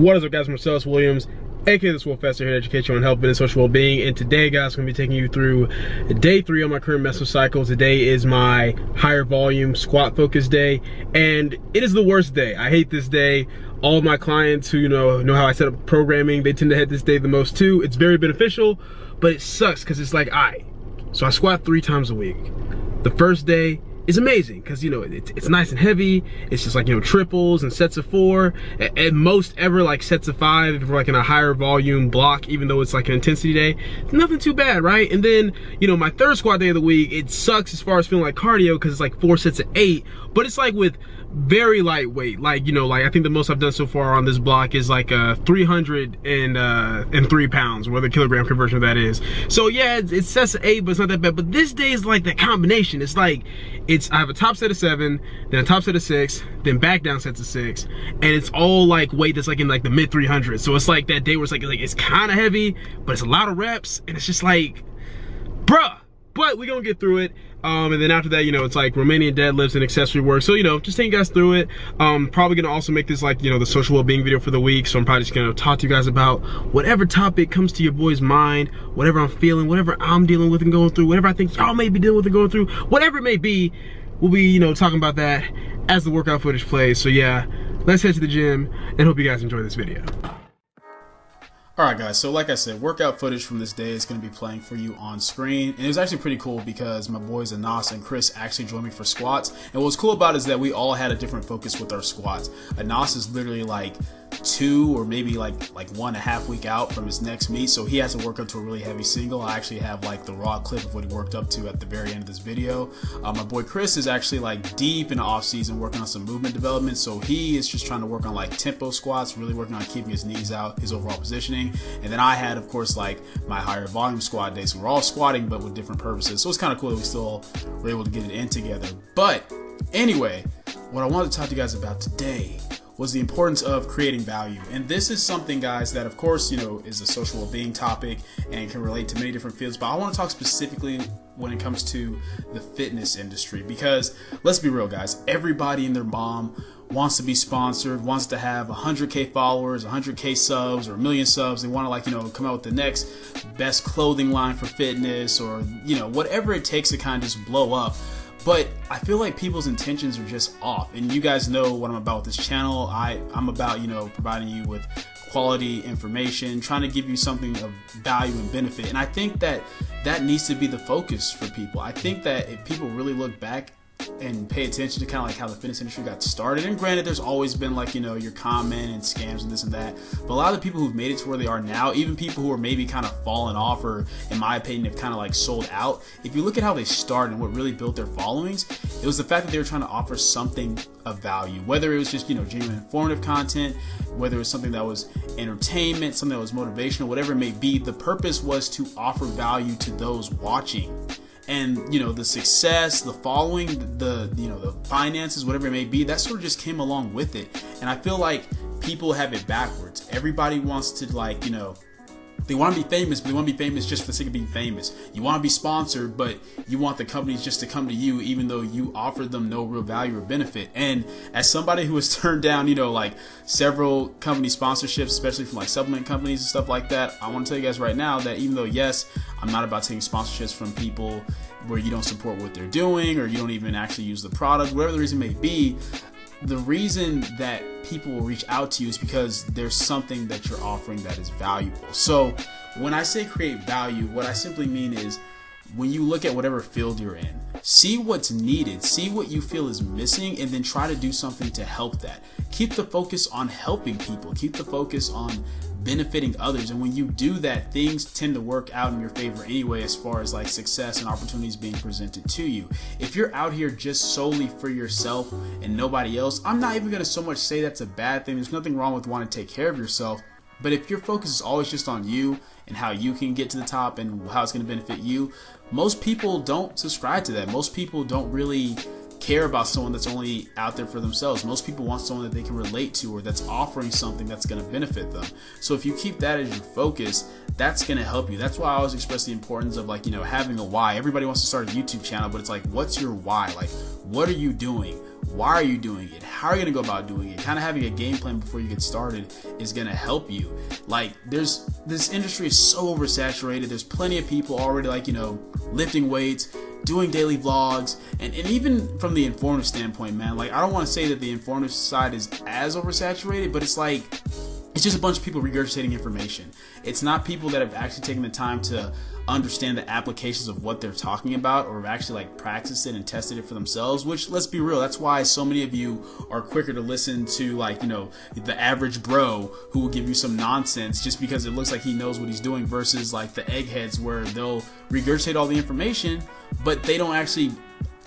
What is up, guys? Marcellus Williams, aka TheSwolefessor, here to educate you on health, fitness, social well-being. And today, guys, I'm going to be taking you through day 3 on my current mesocycle. Today is my higher volume squat focus day, and it is the worst day. I hate this day. All of my clients who know how I set up programming, they tend to hate this day the most too. It's very beneficial, but it sucks because it's like, so I squat 3 times a week. The first day is amazing because it's nice and heavy. It's just like triples and sets of 4, at most ever like sets of 5 if we're like in a higher volume block, even though it's like an intensity day. It's nothing too bad, right? And then my third squat day of the week, it sucks as far as feeling like cardio because it's like 4 sets of 8, but it's like with very lightweight, like I think the most I've done so far on this block is like 303 pounds, whatever the kilogram conversion of that is. So yeah, it's sets of 8, but it's not that bad. But this day is like that combination. It's like I have a top set of 7, then a top set of 6, then back down sets of 6, and it's all like weight that's like in like the mid 300s. So it's like that day where it's like it's kind of heavy, but it's a lot of reps, and it's just like, bruh. But we're gonna get through it. And then after that, it's like Romanian deadlifts and accessory work. So, just taking you guys through it. Probably gonna also make this like, the social well-being video for the week. So I'm probably just gonna talk to you guys about whatever topic comes to your boy's mind, whatever I'm feeling, whatever I'm dealing with and going through, whatever I think y'all may be dealing with and going through, whatever it may be, we'll be, talking about that as the workout footage plays. So yeah, let's head to the gym and hope you guys enjoy this video. Alright guys, so like I said, workout footage from this day is going to be playing for you on screen, and it was actually pretty cool because my boys Anas and Chris actually joined me for squats, and what was cool about it is that we all had a different focus with our squats. Anas is literally like 2 or maybe like 1.5 weeks out from his next meet, so he has to work up to a really heavy single. I actually have like the raw clip of what he worked up to at the very end of this video. My boy Chris is actually like deep in the off season working on some movement development, so he is just trying to work on like tempo squats, really working on keeping his knees out, his overall positioning. And then I had, of course, like my higher volume squat day, so we're all squatting but with different purposes. So it's kind of cool that we still were able to get it in together. But anyway, what I wanted to talk to you guys about today was the importance of creating value. And this is something, guys, that of course, is a social well-being topic and can relate to many different fields. But I want to talk specifically when it comes to the fitness industry, because let's be real, guys, everybody and their mom wants to be sponsored, wants to have 100K followers, 100K subs, or 1 million subs. They want to come out with the next best clothing line for fitness, or whatever it takes to kind of just blow up. But I feel like people's intentions are just off. And you guys know what I'm about with this channel. I'm about, providing you with quality information, trying to give you something of value and benefit. And I think that needs to be the focus for people. I think that if people really look back and pay attention to kind of like how the fitness industry got started, and granted there's always been like your comment and scams and this and that, but a lot of the people who've made it to where they are now, even people who are maybe kind of fallen off, or in my opinion have kind of like sold out, if you look at how they started and what really built their followings, it was the fact that they were trying to offer something of value, whether it was just genuine informative content, whether it was something that was entertainment, something that was motivational, whatever it may be. The purpose was to offer value to those watching. And the success, the following, the finances, whatever it may be, that sort of just came along with it. And I feel like people have it backwards. Everybody wants to they want to be famous, but they want to be famous just for the sake of being famous. You want to be sponsored, but you want the companies just to come to you, even though you offer them no real value or benefit. And as somebody who has turned down, like several company sponsorships, especially from like supplement companies and stuff like that, I want to tell you guys right now that even though, yes, I'm not about taking sponsorships from people where you don't support what they're doing, or you don't even actually use the product, whatever the reason may be, the reason that people will reach out to you is because there's something that you're offering that is valuable. So when I say create value, what I simply mean is when you look at whatever field you're in, see what's needed, see what you feel is missing, and then try to do something to help that. Keep the focus on helping people. Keep the focus on benefiting others. And when you do that, things tend to work out in your favor anyway, as far as like success and opportunities being presented to you. If you're out here just solely for yourself and nobody else, I'm not even going to so much say that's a bad thing. There's nothing wrong with wanting to take care of yourself. But if your focus is always just on you and how you can get to the top and how it's going to benefit you, most people don't subscribe to that. Most people don't really care about someone that's only out there for themselves. Most people want someone that they can relate to, or that's offering something that's going to benefit them. So if you keep that as your focus, that's going to help you. That's why I always express the importance of having a why. Everybody wants to start a YouTube channel, but it's like, what's your why? Like, what are you doing? Why are you doing it? How are you gonna go about doing it? Kind of having a game plan before you get started is gonna help you. Like, this industry is so oversaturated. There's plenty of people already, like, you know, lifting weights, doing daily vlogs, and even from the informative standpoint, man, like, I don't want to say that the informative side is as oversaturated, but it's like, it's just a bunch of people regurgitating information. It's not people that have actually taken the time to understand the applications of what they're talking about, or have actually like practiced it and tested it for themselves, which, let's be real, that's why so many of you are quicker to listen to, like, you know, the average bro who will give you some nonsense just because it looks like he knows what he's doing, versus like the eggheads where they'll regurgitate all the information but they don't actually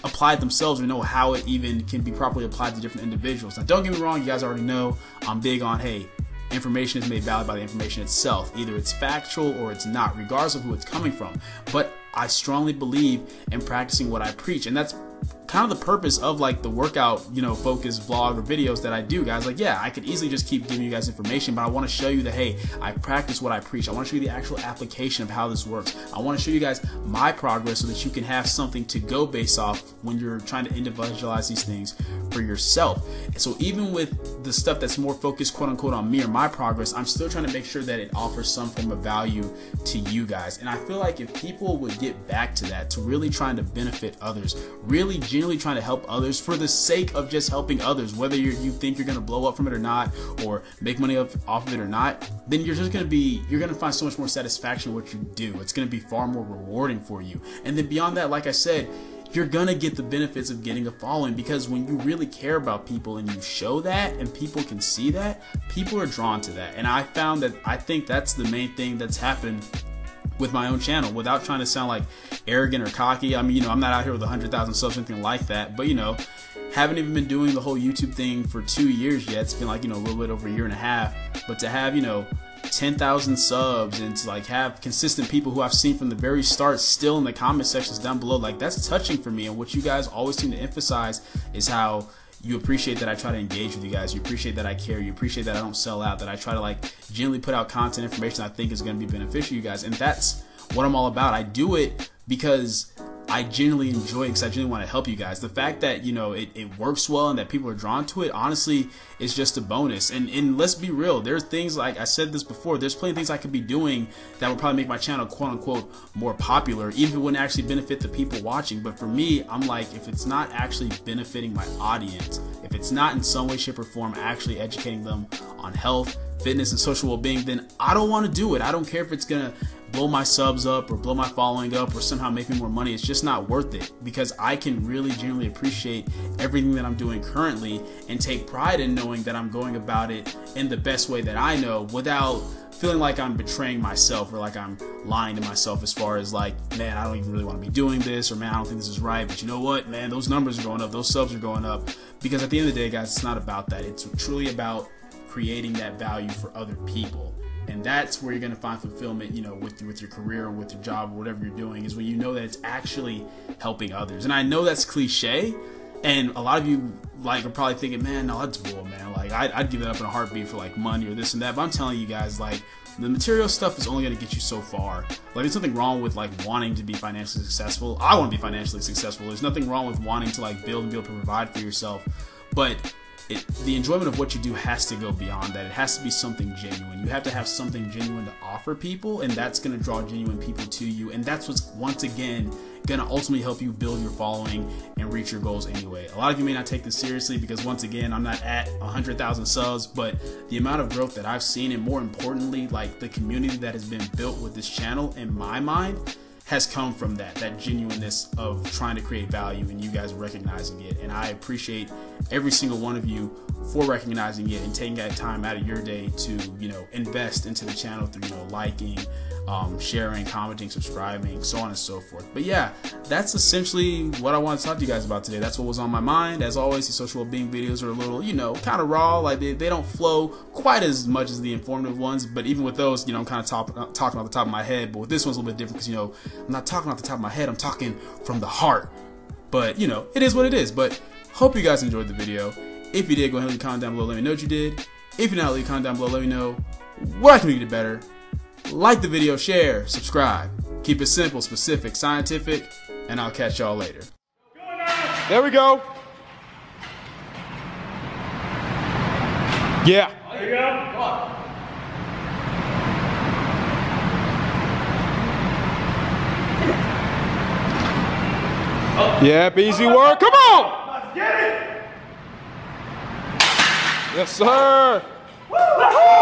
apply it themselves or know how it even can be properly applied to different individuals. Now, don't get me wrong, you guys already know I'm big on, hey, information is made valid by the information itself. Either it's factual or it's not, regardless of who it's coming from. But I strongly believe in practicing what I preach, and that's kind of the purpose of like the workout, you know, focused vlog or videos that I do, guys. Like, yeah, I could easily just keep giving you guys information, but I want to show you that, hey, I practice what I preach. I want to show you the actual application of how this works. I want to show you guys my progress so that you can have something to go based off when you're trying to individualize these things for yourself. And so even with the stuff that's more focused, quote unquote, on me or my progress, I'm still trying to make sure that it offers some form of value to you guys. And I feel like if people would get back to that, to really trying to benefit others, really genuinely trying to help others for the sake of just helping others, whether you think you're going to blow up from it or not, or make money off of it or not, then you're going to find so much more satisfaction in what you do. It's going to be far more rewarding for you. And then beyond that, like I said, you're going to get the benefits of getting a following, because when you really care about people and you show that and people can see that, people are drawn to that. And I found that, I think that's the main thing that's happened with my own channel, without trying to sound like arrogant or cocky. I mean, you know, I'm not out here with 100,000 subs or anything like that, but, you know, haven't even been doing the whole YouTube thing for 2 years yet. It's been like, you know, a little bit over a year and a half, but to have, you know, 10,000 subs and to like have consistent people who I've seen from the very start still in the comment sections down below, like, that's touching for me. And what you guys always seem to emphasize is how you appreciate that I try to engage with you guys. You appreciate that I care. You appreciate that I don't sell out, that I try to like genuinely put out content, information I think is going to be beneficial to you guys. And that's what I'm all about. I do it because I genuinely enjoy it, because I genuinely want to help you guys. The fact that, you know, it works well and that people are drawn to it, honestly, is just a bonus. And let's be real, there's things, like I said this before, there's plenty of things I could be doing that would probably make my channel, quote unquote, more popular, even if it wouldn't actually benefit the people watching. But for me, I'm like, if it's not actually benefiting my audience, if it's not in some way, shape, or form actually educating them on health, fitness, and social well-being, then I don't want to do it. I don't care if it's gonna blow my subs up or blow my following up or somehow make me more money. It's just not worth it, because I can really genuinely appreciate everything that I'm doing currently and take pride in knowing that I'm going about it in the best way that I know, without feeling like I'm betraying myself or like I'm lying to myself as far as like, man, I don't even really want to be doing this, or man, I don't think this is right, but you know what, man, those numbers are going up, those subs are going up. Because at the end of the day, guys, it's not about that. It's truly about creating that value for other people. And that's where you're going to find fulfillment, you know, with your career or with your job or whatever you're doing, is when you know that it's actually helping others. And I know that's cliche, and a lot of you like are probably thinking, man, no, that's bull, man. Like, I'd give it up in a heartbeat for like money or this and that. But I'm telling you guys, like, the material stuff is only going to get you so far. Like, there's nothing wrong with like wanting to be financially successful. I want to be financially successful. There's nothing wrong with wanting to like build and be able to provide for yourself. But the enjoyment of what you do has to go beyond that. It has to be something genuine. You have to have something genuine to offer people, and that's going to draw genuine people to you. And that's what's, once again, going to ultimately help you build your following and reach your goals anyway. A lot of you may not take this seriously, because once again, I'm not at 100,000 subs, but the amount of growth that I've seen, and more importantly, like the community that has been built with this channel, in my mind, has come from that genuineness of trying to create value and you guys recognizing it. And I appreciate every single one of you for recognizing it and taking that time out of your day to, you know, invest into the channel through, you know, liking, sharing, commenting, subscribing, so on and so forth. But yeah, that's essentially what I want to talk to you guys about today. That's what was on my mind. As always, the social well-being videos are a little, you know, kind of raw. Like they don't flow quite as much as the informative ones, but even with those, you know, I'm kind of talking off the top of my head. But with this one's a little bit different, because, you know, I'm not talking off the top of my head, I'm talking from the heart. But, you know, it is what it is. But hope you guys enjoyed the video. If you did, go ahead and leave a comment down below, let me know what you did. If you're not, leave a comment down below, let me know what I can do to get better. Like the video, share, subscribe. Keep it simple, specific, scientific, and I'll catch y'all later. There we go. Yeah. There you go. Come on. Yep, easy work. Come on. Let's get it. Yes, sir. Woo!